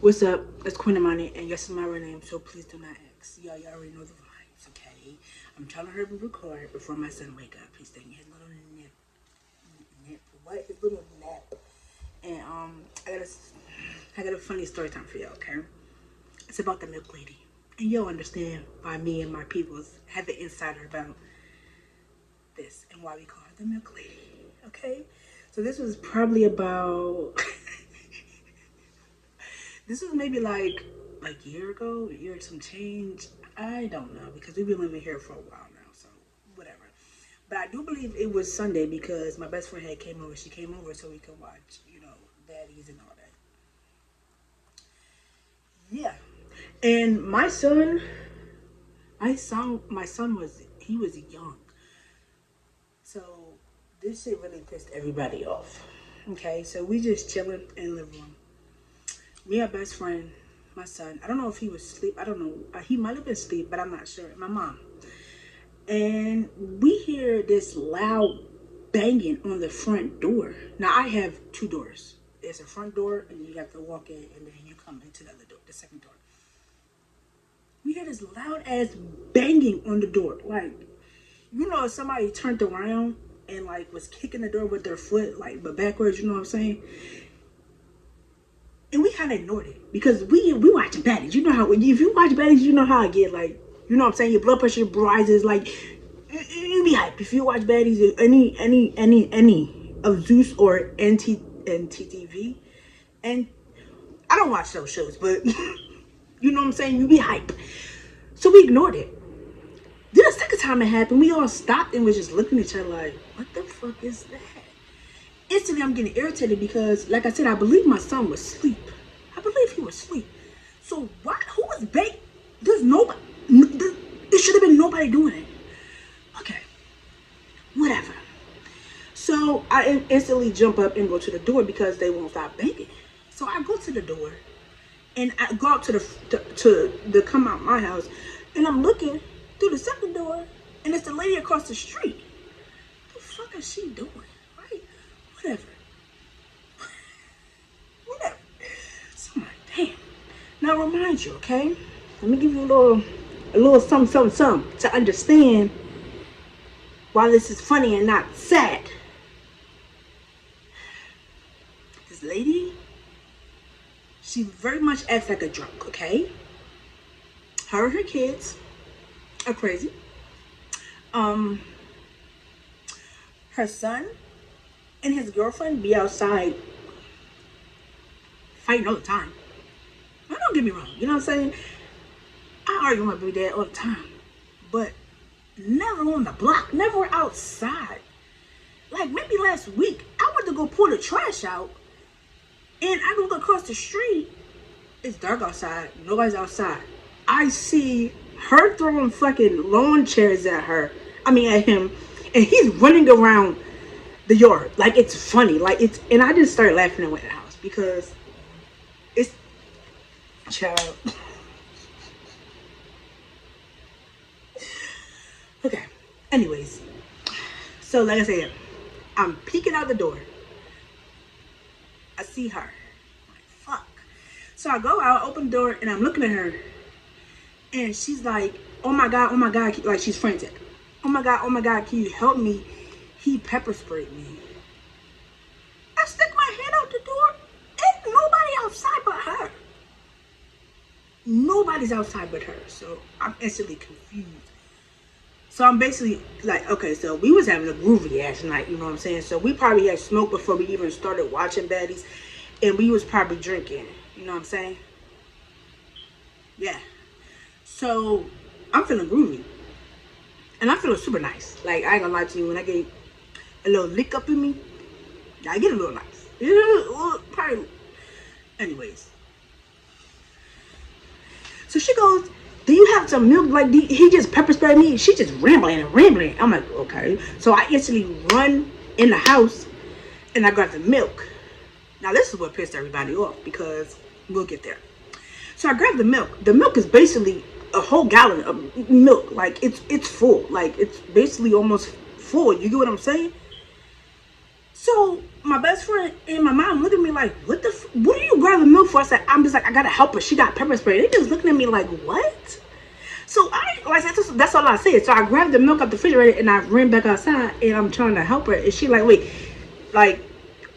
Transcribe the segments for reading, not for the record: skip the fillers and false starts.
What's up? It's Queen Amani, and yes, it's my real name, so please do not ask. Y'all already know the vibes, okay? I'm trying to hurry and record before my son wake up. He's taking his little nap. His little nap. And I got a funny story time for y'all, okay? It's about the milk lady, and you'll understand why me and my peoples have an insider about this and why we call her the milk lady, okay? So this was probably about. This was maybe like a year ago, a year some change. I don't know because we've been living here for a while now, so whatever. But I do believe it was Sunday because my best friend had came over. She came over so we could watch, baddies and all that. Yeah, and my son was young, so this shit really pissed everybody off. Okay, so we just chilling in the living room. Me, our best friend, my son. I don't know if he was asleep. I don't know. He might have been asleep, but I'm not sure. My mom. And we hear this loud banging on the front door. Now, I have two doors. There's a front door, and you have to walk in, and then you come into the other door, the second door. We hear this loud ass banging on the door. Like, somebody turned around and, was kicking the door with their foot, but backwards, you know what I'm saying? And we kind of ignored it because we watching baddies. You know how if you watch baddies, you know how I get you know what I'm saying. Your blood pressure rises. You be hype if you watch baddies. Any of Zeus or NTTV, and I don't watch those shows, but you know what I'm saying. You be hype, so we ignored it. Then the second time it happened, we all stopped and was just looking at each other like, "What the fuck is that?" Instantly, I'm getting irritated because, like I said, I believe my son was asleep. I believe he was asleep. So why? Who was bait? There's nobody. There should have been nobody doing it. Okay, whatever. So I instantly jump up and go to the door because they won't stop banging. So I go to the door, and I go out to the come out my house, and I'm looking through the second door, and it's the lady across the street. What the fuck is she doing? Right? Whatever. Whatever. So I'm like, damn. Now remind you, okay? Let me give you a little something to understand why this is funny and not sad. This lady, she very much acts like a drunk, okay? Her and her kids are crazy. Her son and his girlfriend be outside fighting all the time. Now, don't get me wrong, you know what I'm saying? I argue with my big dad all the time, but never on the block, never outside. Like maybe last week, I went to go pull the trash out, and I look across the street. It's dark outside. Nobody's outside. I see her throwing fucking lawn chairs at him, and he's running around the yard like it's funny. And I just started laughing away at the house because it's child. Okay. Anyways, so like I said, I'm peeking out the door. I see her. I'm like, fuck. So I go out, open the door, and I'm looking at her, and she's like, oh my god, like she's frantic. Oh my god, can you help me? He pepper sprayed me. I stick my head out the door. Ain't nobody outside but her. Nobody's outside but her. So I'm instantly confused. So I'm basically like, okay, so we was having a groovy ass night, you know what I'm saying? So we probably had smoked before we even started watching baddies, and we was probably drinking, you know what I'm saying? Yeah. So I'm feeling groovy. And I'm feeling super nice. Like, I ain't gonna lie to you, when I get a little lick up in me, I get a little nice. Probably. Anyways. So she goes, do you have some milk? Like, he just pepper sprayed me. She just rambling. I'm like, okay. So I instantly run in the house and I got the milk. Now, this is what pissed everybody off because we'll get there. So I grabbed the milk. The milk is basically a whole gallon of milk. Like, it's full. Like, it's basically almost full. You get what I'm saying? So my best friend and my mom look at me like, what are you grabbing milk for? I'm just like, I gotta help her. She got pepper spray. They just looking at me like, what? So that's all I said. So I grabbed the milk out the refrigerator and I ran back outside and I'm trying to help her. And she like, wait, like,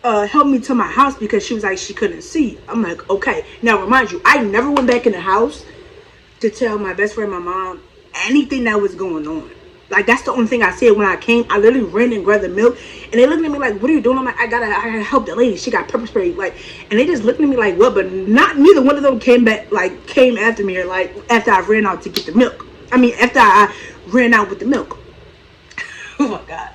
help me to my house because she was like, she couldn't see. I'm like, okay. Now remind you, I never went back in the house to tell my best friend, my mom, anything that was going on. Like, that's the only thing I said when I came. I literally ran and grabbed the milk. And they looked at me like, what are you doing? I'm like, I gotta help the lady. She got pepper spray. Like, and they just looked at me like, what? But neither one of them came after me, or like, after I ran out to get the milk. I mean, after I ran out with the milk. Oh my God.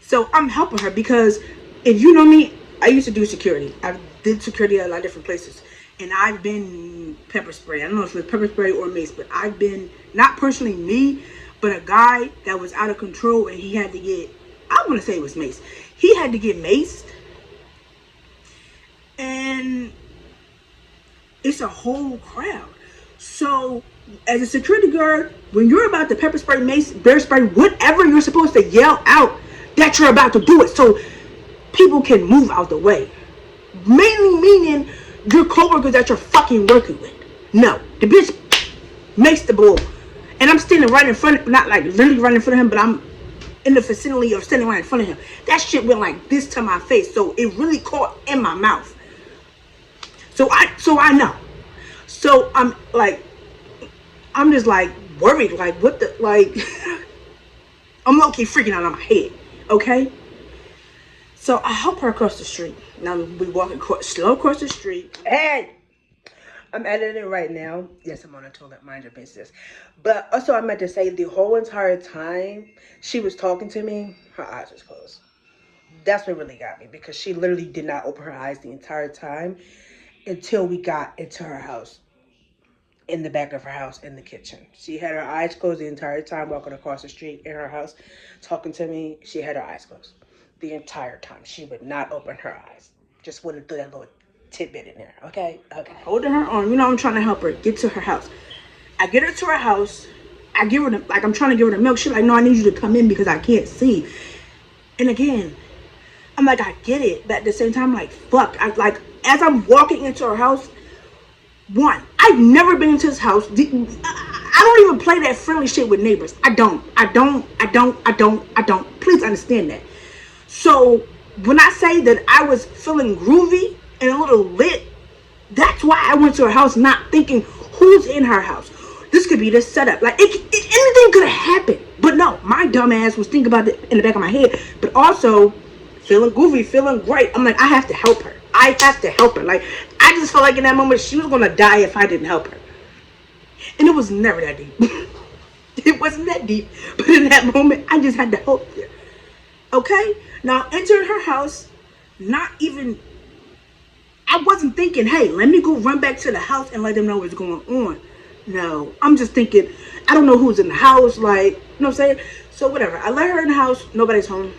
So I'm helping her because if you know me, I used to do security. I did security at a lot of different places. And I've been pepper spray. I don't know if it was pepper spray or mace, but I've been, not personally me, but a guy that was out of control and he had to get, I want to say it was mace. He had to get maced. And it's a whole crowd. So as a security guard, when you're about to pepper spray, mace, bear spray, whatever, you're supposed to yell out that you're about to do it so people can move out the way. Mainly meaning your coworkers that you're fucking working with. No, the bitch makes the bull. And I'm standing right in front, not like literally right in front of him, but I'm in the vicinity of standing right in front of him. That shit went like this to my face. So it really caught in my mouth. So I know. So I'm just like worried, like what the, like, I'm low-key freaking out on my head, okay? So I help her across the street. Now we walking slow across the street. Hey! I'm editing right now. Yes, I'm on a toilet, mind your business. But also I meant to say the whole entire time she was talking to me, her eyes was closed. That's what really got me because she literally did not open her eyes the entire time until we got into her house. In the back of her house, in the kitchen. She had her eyes closed the entire time walking across the street in her house, talking to me. She had her eyes closed the entire time. She would not open her eyes. Just wouldn't throw that little tidbit in there, okay? Okay. Holding her arm, you know, I'm trying to help her get to her house. I get her to her house. I give her the, like, I'm trying to give her the milk. She's like, no, I need you to come in because I can't see. And again, I'm like, I get it. But at the same time, I'm like, fuck. As I'm walking into her house, one, I've never been into this house. I don't even play that friendly shit with neighbors. I don't. Please understand that. So when I say that I was feeling groovy and a little lit, that's why I went to her house not thinking who's in her house. This could be the setup. Like, anything could have happened. But no, my dumb ass was thinking about it in the back of my head. But also, feeling goofy, feeling great. I'm like, I have to help her. I have to help her. Like, I just felt like in that moment she was going to die if I didn't help her. And it was never that deep. It wasn't that deep. But in that moment, I just had to help her. Okay? Now, entering her house, not even... I wasn't thinking, hey, let me go run back to the house and let them know what's going on. No. I'm just thinking, I don't know who's in the house. Like, you know what I'm saying? So, whatever. I let her in the house. Nobody's home.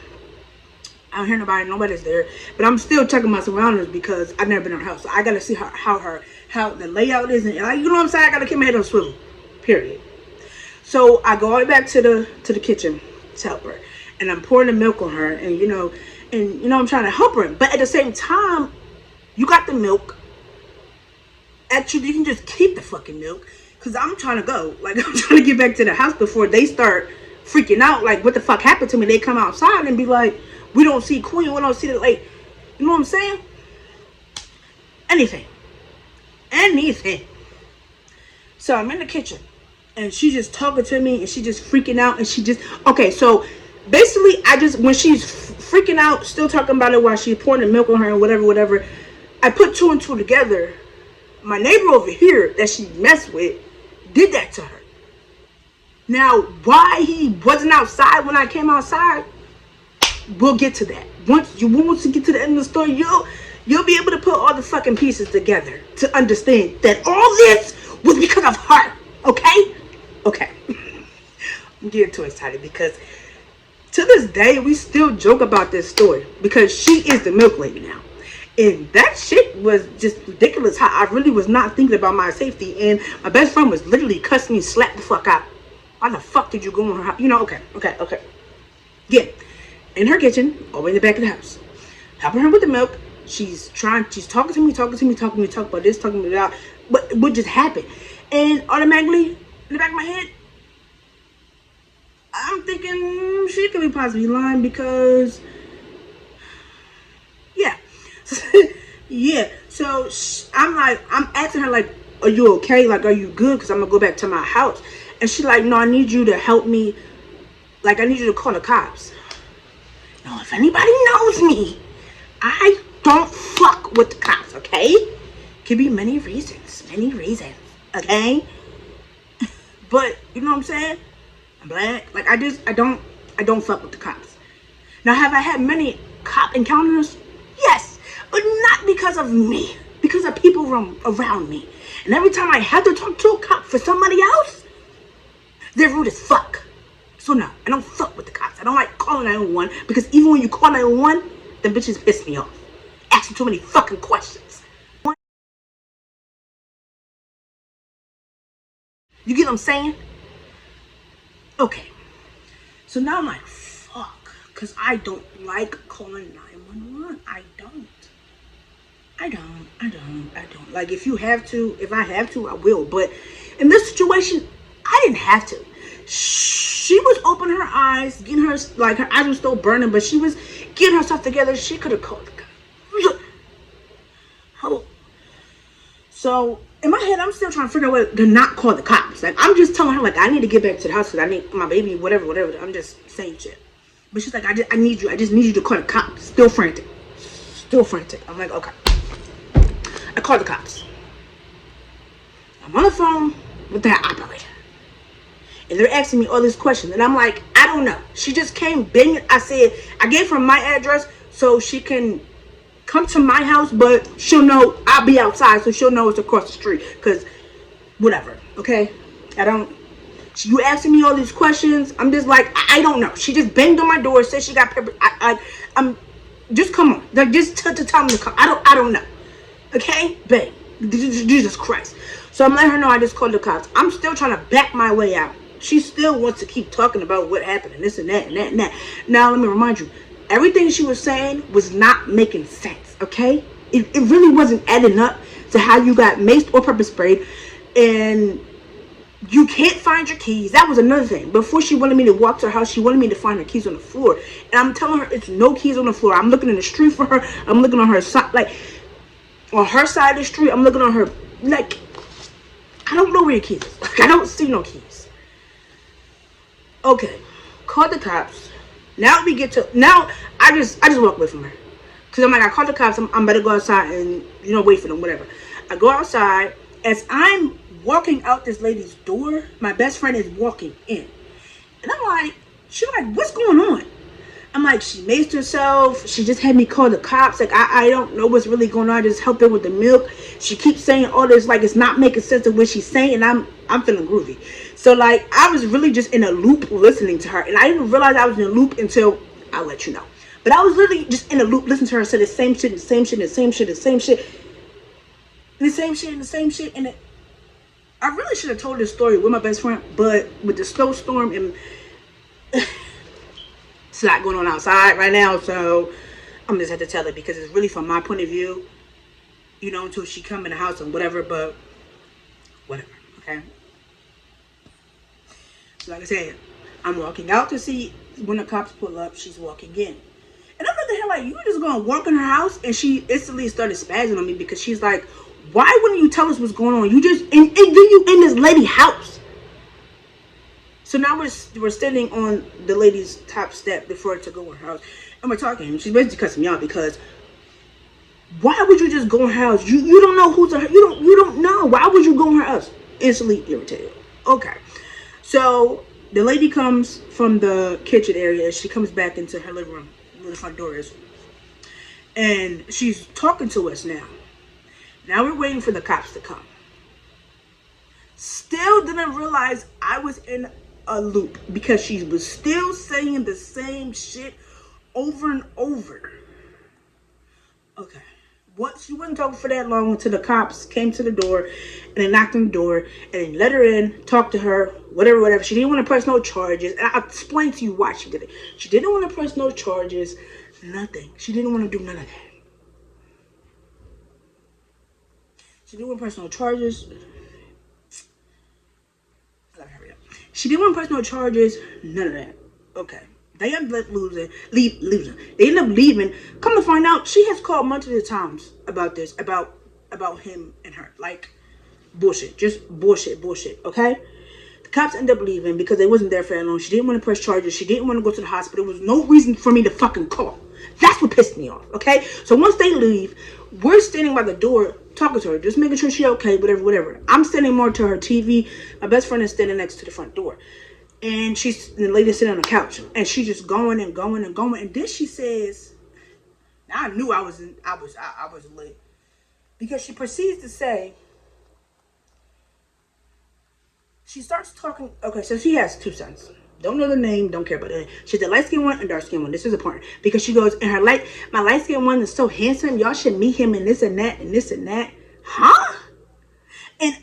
I don't hear nobody, nobody's there, but I'm still checking my surroundings because I've never been in her house. So I gotta see how the layout is, and like, you know what I'm saying. I gotta keep my head on swivel. Period. So I go all the way back to the kitchen to help her, and I'm pouring the milk on her, and you know, I'm trying to help her, but at the same time, you got the milk. Actually, you can just keep the fucking milk because I'm trying to go. Like, I'm trying to get back to the house before they start freaking out. Like, what the fuck happened to me? They come outside and be like, we don't see Queen, we don't see the lake. You know what I'm saying? Anything. So I'm in the kitchen and she's just talking to me and she just freaking out and she just, okay, so basically when she's freaking out, still talking about it while she's pouring the milk on her and whatever, I put two and two together. My neighbor over here that she messed with did that to her. Now, why he wasn't outside when I came outside, we'll get to that. Once you get to the end of the story, you'll be able to put all the fucking pieces together to understand that all this was because of her. Okay? I'm getting too excited because to this day we still joke about this story because she is the milk lady now. And that shit was just ridiculous how I really was not thinking about my safety, and my best friend was literally cussing me, slap the fuck out. Why the fuck did you go in her house? You know, okay. Yeah. In her kitchen, all the way in the back of the house. helping her with the milk. She's talking to me about this, talking to me about what just happened. And automatically, in the back of my head, I'm thinking she could be possibly lying because, yeah. Yeah. So I'm asking her, like, are you okay? Like, are you good? Because I'm going to go back to my house. And she's like, no, I need you to help me. Like, I need you to call the cops. Now, if anybody knows me, I don't fuck with the cops, okay? Could be many reasons, okay? But, you know what I'm saying? I'm black. Like, I don't fuck with the cops. Now, have I had many cop encounters? Yes, but not because of me. Because of people around me. And every time I have to talk to a cop for somebody else, they're rude as fuck. So no, I don't fuck with the cops. I don't like calling 911 because even when you call 911, them bitches piss me off. Asking too many fucking questions. You get what I'm saying? Okay. So now I'm like, fuck. Because I don't like calling 911. I don't. Like, if I have to, I will. But in this situation, I didn't have to. She was opening her eyes, getting her, like, her eyes were still burning, but she was getting herself together. She could have called the cops. Oh. So, in my head, I'm still trying to figure out what to not call the cops. Like, I'm just telling her, like, I need to get back to the house because I need my baby, whatever. I'm just saying shit. But she's like, I just need you to call the cops. Still frantic. I'm like, okay. I called the cops. I'm on the phone with that operator. And they're asking me all these questions. And I'm like, I don't know. She just came banging. I gave her my address so she can come to my house, but she'll know I'll be outside, so she'll know it's across the street. Because, whatever, okay? You asking me all these questions. I'm just like, I don't know. She just banged on my door, said she got pepper. I'm just come on. Like, just tell me to come. I don't know. Okay? Bang. Jesus Christ. So I'm letting her know I just called the cops. I'm still trying to back my way out. She still wants to keep talking about what happened and this and that and that and that. Now, let me remind you, everything she was saying was not making sense, okay? It really wasn't adding up to how you got maced or pepper sprayed and you can't find your keys. That was another thing. Before she wanted me to walk to her house, she wanted me to find her keys on the floor. And I'm telling her it's no keys on the floor. I'm looking in the street for her. I'm looking on her side, like, on her side of the street. I'm looking on her, like, I don't know where your keys is. Like, I don't see no keys. Okay, called the cops. Now I just walk away from her. Cause I'm like, I called the cops, I'm better go outside and, wait for them, whatever. I go outside. As I'm walking out this lady's door, my best friend is walking in. And I'm like, she's like, what's going on? I'm like, she maced herself. She just had me call the cops. Like, I don't know what's really going on. I just helped her with the milk. She keeps saying all this, like, it's not making sense of what she's saying. And I'm feeling groovy. So, like, I was really just in a loop listening to her. And I didn't realize I was in a loop until I'll let you know. But I was literally just in a loop listening to her say the same shit, the same shit, the same shit, the same shit. And the same shit, and the same shit. And I really should have told this story with my best friend. But with the snowstorm and... it's a lot going on outside right now, so I'm just have to tell it because it's really from my point of view, until she come in the house and whatever, but whatever, okay? So like I said, I'm walking out to see when the cops pull up, she's walking in. And I'm looking at her like, you just gonna walk in her house? And she instantly started spazzing on me because she's like, why wouldn't you tell us what's going on? You just, and then you in this lady's house. So now we're standing on the lady's top step before to go in her house, and we're talking. She's basically cussing me out because why would you just go in her house? You don't know who's her. You don't know. Why would you go in her house? Instantly irritated. Okay, so the lady comes from the kitchen area. She comes back into her living room where the front door is, and she's talking to us now. Now we're waiting for the cops to come. Still didn't realize I was in a loop because she was still saying the same shit over and over. Okay. She wasn't talking for that long until the cops came to the door and they knocked on the door and they let her in, talked to her, whatever. She didn't want to press no charges. And I'll explain to you why she did it. She didn't want to press no charges Nothing. She didn't want to do none of that. She didn't want personal charges. She didn't want personal charges. None of that. Okay. They ended up losing. They ended up leaving. Come to find out, she has called multiple times about this, about him and her. Like, bullshit. Just bullshit. Okay? The cops ended up leaving because they wasn't there for that long. She didn't want to press charges. She didn't want to go to the hospital. There was no reason for me to fucking call. That's what pissed me off. Okay? So once they leave, we're standing by the door talking to her, just making sure she's okay, whatever. I'm standing more to her TV. My best friend is standing next to the front door. And the lady sitting on the couch. And she's just going. And then she says, I knew I was lit. Because she proceeds to say, she starts talking. Okay, so she has 2 sons. Don't know the name, don't care about it. She's the light-skinned one and dark-skinned one. This is important. Because she goes, and my light-skinned one is so handsome. Y'all should meet him and this and that and this and that. Huh? And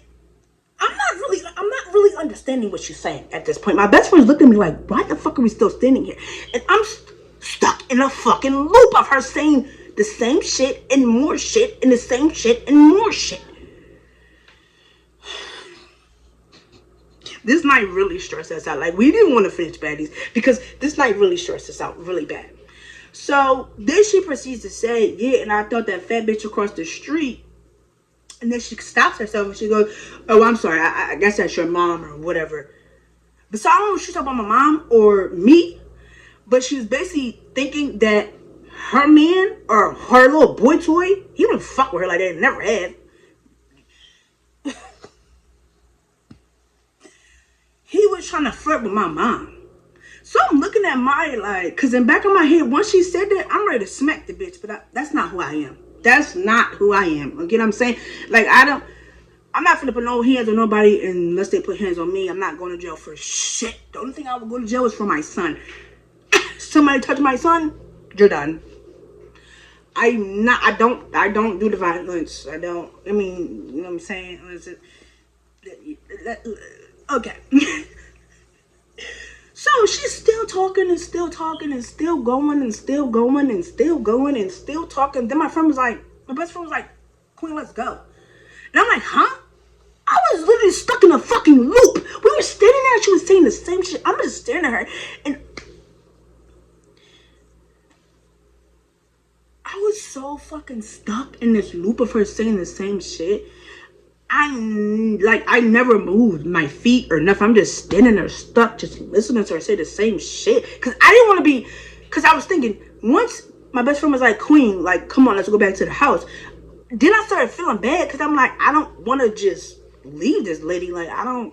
I'm not really understanding what she's saying at this point. My best friend's looked at me like, why the fuck are we still standing here? And I'm stuck in a fucking loop of her saying the same shit and more shit and the same shit and more shit. This night really stressed us out. Like, we didn't want to finish baddies because this night really stressed us out really bad. So then she proceeds to say, yeah, and I thought that fat bitch across the street. And then she stops herself and she goes, oh, I'm sorry. I guess that's your mom or whatever. But so I don't know if she's talking about my mom or me. But she was basically thinking that her man or her little boy toy, he wouldn't fuck with her like that. Never have. He was trying to flirt with my mom. So I'm looking at Maya like, because in the back of my head, once she said that, I'm ready to smack the bitch. But that's not who I am. That's not who I am. You know what I'm saying? Like, I'm not finna put no hands on nobody unless they put hands on me. I'm not going to jail for shit. The only thing I would go to jail is for my son. Somebody touch my son, you're done. I don't do the violence. I mean, you know what I'm saying? Okay. So she's still talking and still talking and still going and still going and still going and still talking. Then my best friend was like, Queen, let's go. And I'm like, huh? I was literally stuck in a fucking loop. We were standing there and she was saying the same shit. I'm just staring at her. And I was so fucking stuck in this loop of her saying the same shit. I never moved my feet or nothing. I'm just standing there stuck, just listening to her say the same shit. Because I didn't want to be, because I was thinking, once my best friend was like, Queen, like, come on, let's go back to the house. Then I started feeling bad because I'm like, I don't want to just leave this lady. Like, I don't.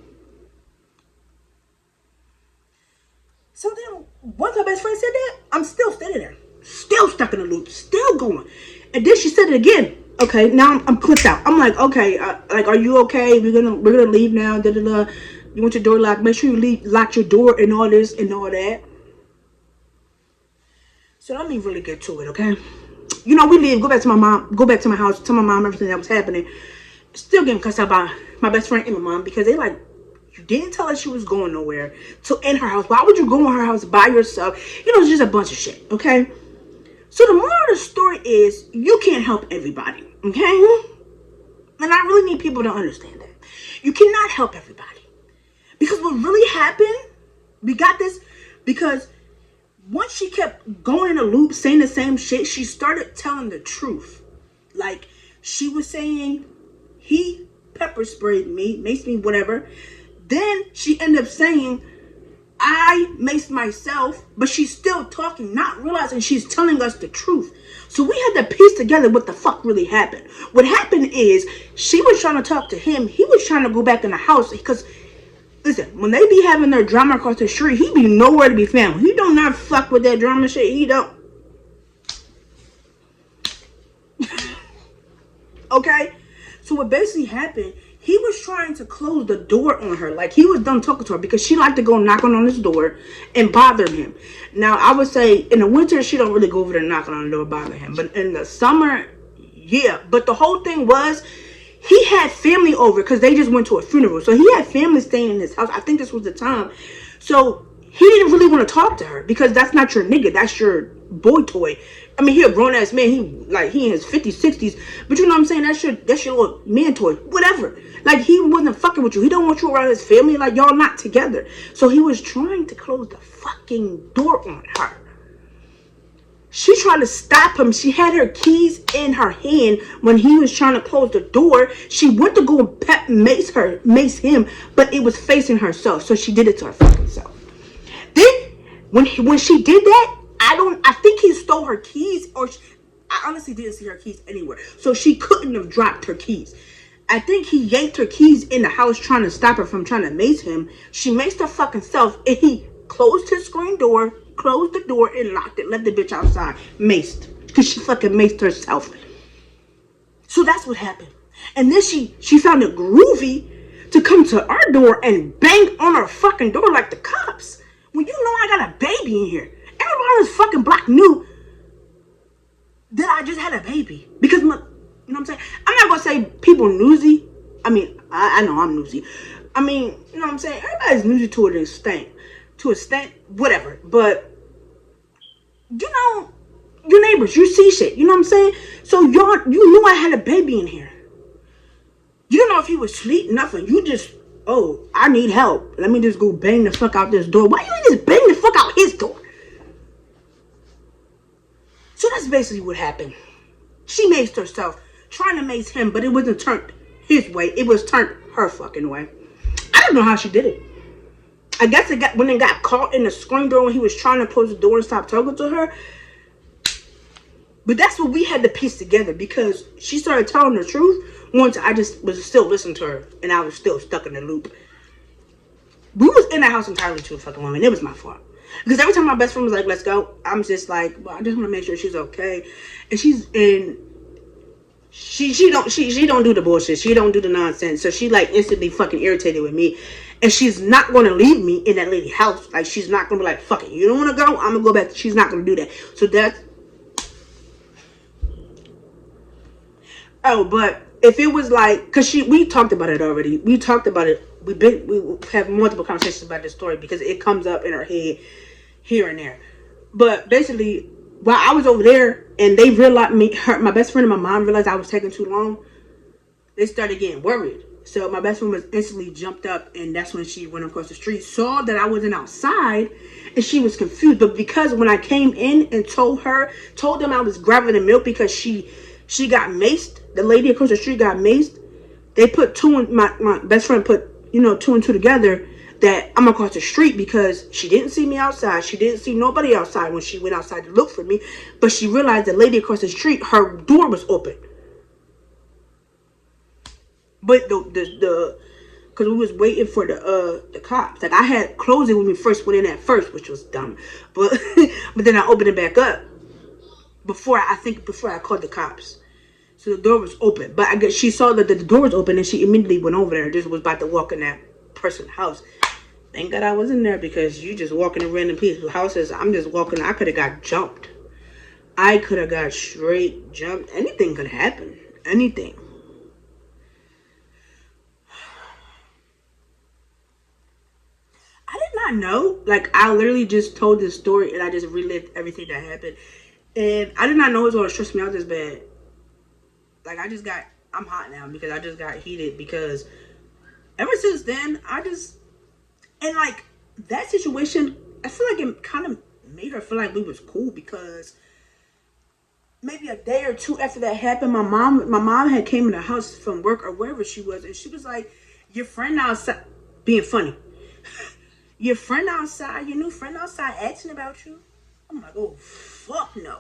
So then, once my best friend said that, I'm still standing there. Still stuck in the loop. Still going. And then she said it again. Okay, now I'm clipped out. I'm like, okay, like, are you okay? We're gonna leave now. Da da da. You want your door locked? Make sure you lock your door and all this and all that. So let me really get to it, okay? You know, we leave, go back to my house, tell my mom everything that was happening. Still getting cussed out by my best friend and my mom because they like, you didn't tell her she was going nowhere. So in her house, why would you go in her house by yourself? You know, it's just a bunch of shit, okay? So the moral of the story is, you can't help everybody. Okay? And I really need people to understand that. You cannot help everybody. Because what really happened, we got this, because once she kept going in a loop, saying the same shit, she started telling the truth. Like, she was saying, he pepper sprayed me, maced me, whatever. Then she ended up saying, I maced myself, but she's still talking, not realizing she's telling us the truth. So we had to piece together what the fuck really happened. What happened is, she was trying to talk to him. He was trying to go back in the house because, listen, when they be having their drama across the street, he be nowhere to be found. He don't not fuck with that drama shit. He don't. Okay? So what basically happened, he was trying to close the door on her. Like, he was done talking to her because she liked to go knocking on his door and bother him. Now, I would say in the winter, she don't really go over there knocking on the door bother him. But in the summer, yeah. But the whole thing was, he had family over because they just went to a funeral. So he had family staying in his house. I think this was the time. So he didn't really want to talk to her because that's not your nigga. That's your boy toy. I mean, he a grown ass man. He in his 50s, 60s. But you know what I'm saying? That's your little man toy. Whatever. Like, he wasn't fucking with you. He don't want you around his family. Like, y'all not together. So he was trying to close the fucking door on her. She tried to stop him. She had her keys in her hand when he was trying to close the door. She went to go and mace him, but it was facing herself. So she did it to her fucking self. Then, when she did that, I think he stole her keys, or I honestly didn't see her keys anywhere. So she couldn't have dropped her keys. I think he yanked her keys in the house trying to stop her from trying to mace him. She maced her fucking self, and he closed his screen door, closed the door, and locked it, left the bitch outside, maced. Because she fucking maced herself. So that's what happened. And then she found it groovy to come to our door and bang on our fucking door like the cops. When you know I got a baby in here. Everybody on this fucking block knew that I just had a baby. Because, you know what I'm saying? I'm not going to say people nosy. I mean, I know I'm nosy. I mean, you know what I'm saying? Everybody's nosy to an extent. To an extent, whatever. But, you know, your neighbors, you see shit. You know what I'm saying? So, you knew I had a baby in here. You don't know if he was asleep, nothing. You just, oh, I need help. Let me just go bang the fuck out this door. Why you ain't just bang the fuck out his door? So that's basically what happened. She maced herself, trying to mace him, but it wasn't turned his way. It was turned her fucking way. I don't know how she did it. I guess when it got caught in the screen door when he was trying to close the door and stop talking to her. But that's what we had to piece together, because she started telling the truth once I just was still listening to her, and I was still stuck in the loop. We was in the house entirely too fucking long, and it was my fault. Because every time my best friend was like, let's go, I'm just like, well, I just want to make sure she's okay. And she don't do the bullshit. She don't do the nonsense. So she like instantly fucking irritated with me. And she's not going to leave me in that lady's house. Like, she's not going to be like, fuck it, you don't want to go? I'm going to go back. She's not going to do that. So that's... Oh, but if it was like... Because we talked about it already. We talked about it. We have multiple conversations about this story because it comes up in our head here and there. But basically, while I was over there and they realized my best friend and my mom realized I was taking too long, they started getting worried. So my best friend was instantly jumped up, and that's when she went across the street, saw that I wasn't outside, and she was confused. But because when I came in and told them I was grabbing the milk because she got maced, the lady across the street got maced, they put my best friend put, two and two together that I'm across the street because she didn't see me outside. She didn't see nobody outside when she went outside to look for me, but she realized the lady across the street, her door was open. But because we was waiting for the cops. Like, I had closed it when we first went in at first, which was dumb. But then I opened it back up before I called the cops. So the door was open. But I guess she saw that the door was open and she immediately went over there and just was about to walk in that person's house. Thank God I was in there, because you just walking in random people's houses. I'm just walking. I could have got jumped. I could have got straight jumped. Anything could happen. Anything. I did not know. Like, I literally just told this story and I just relived everything that happened. And I did not know it was going to stress me out this bad. Like, I'm hot now because I just got heated, because ever since then, and like, that situation, I feel like it kind of made her feel like we was cool, because maybe a day or two after that happened, my mom had came in the house from work or wherever she was, and she was like, your friend outside, being funny. Your friend outside, your new friend outside asking about you? I'm like, oh, fuck no.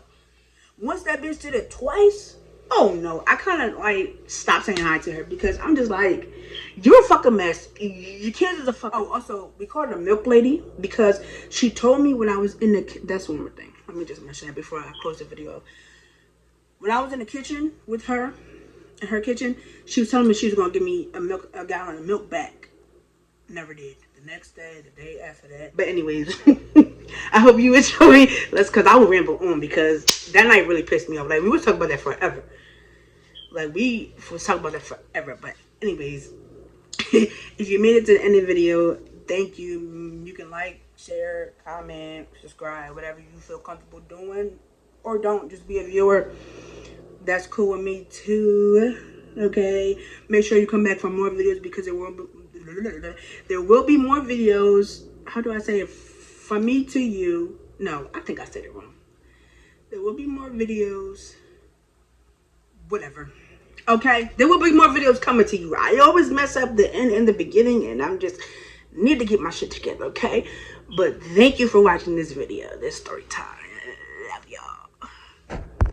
Once that bitch did it twice, oh no. I kind of like stopped saying hi to her, because I'm just like, you're a fucking mess. Your kids is a fuck. Oh, also, we called her Milk Lady because she told me when I was in the... That's one more thing. Let me just mention that before I close the video. When I was in the kitchen with her, in her kitchen, she was telling me she was going to give me a gallon of milk back. Never did. The next day, the day after that. But anyways, I hope you enjoy. Because I will ramble on, because that night really pissed me off. Like, we was talking about that forever. Like, we was talking about that forever. But anyways, if you made it to the end of the video, thank you. You can like, share, comment, subscribe, whatever you feel comfortable doing, or don't. Just be a viewer. That's cool with me too. Okay, make sure you come back for more videos, because there will be more videos. How do I say it? From me to you. No, I think I said it wrong. There will be more videos. Whatever. Okay, there will be more videos coming to you. I always mess up the end and the beginning, and I'm just need to get my shit together. Okay, but thank you for watching this video, this story time.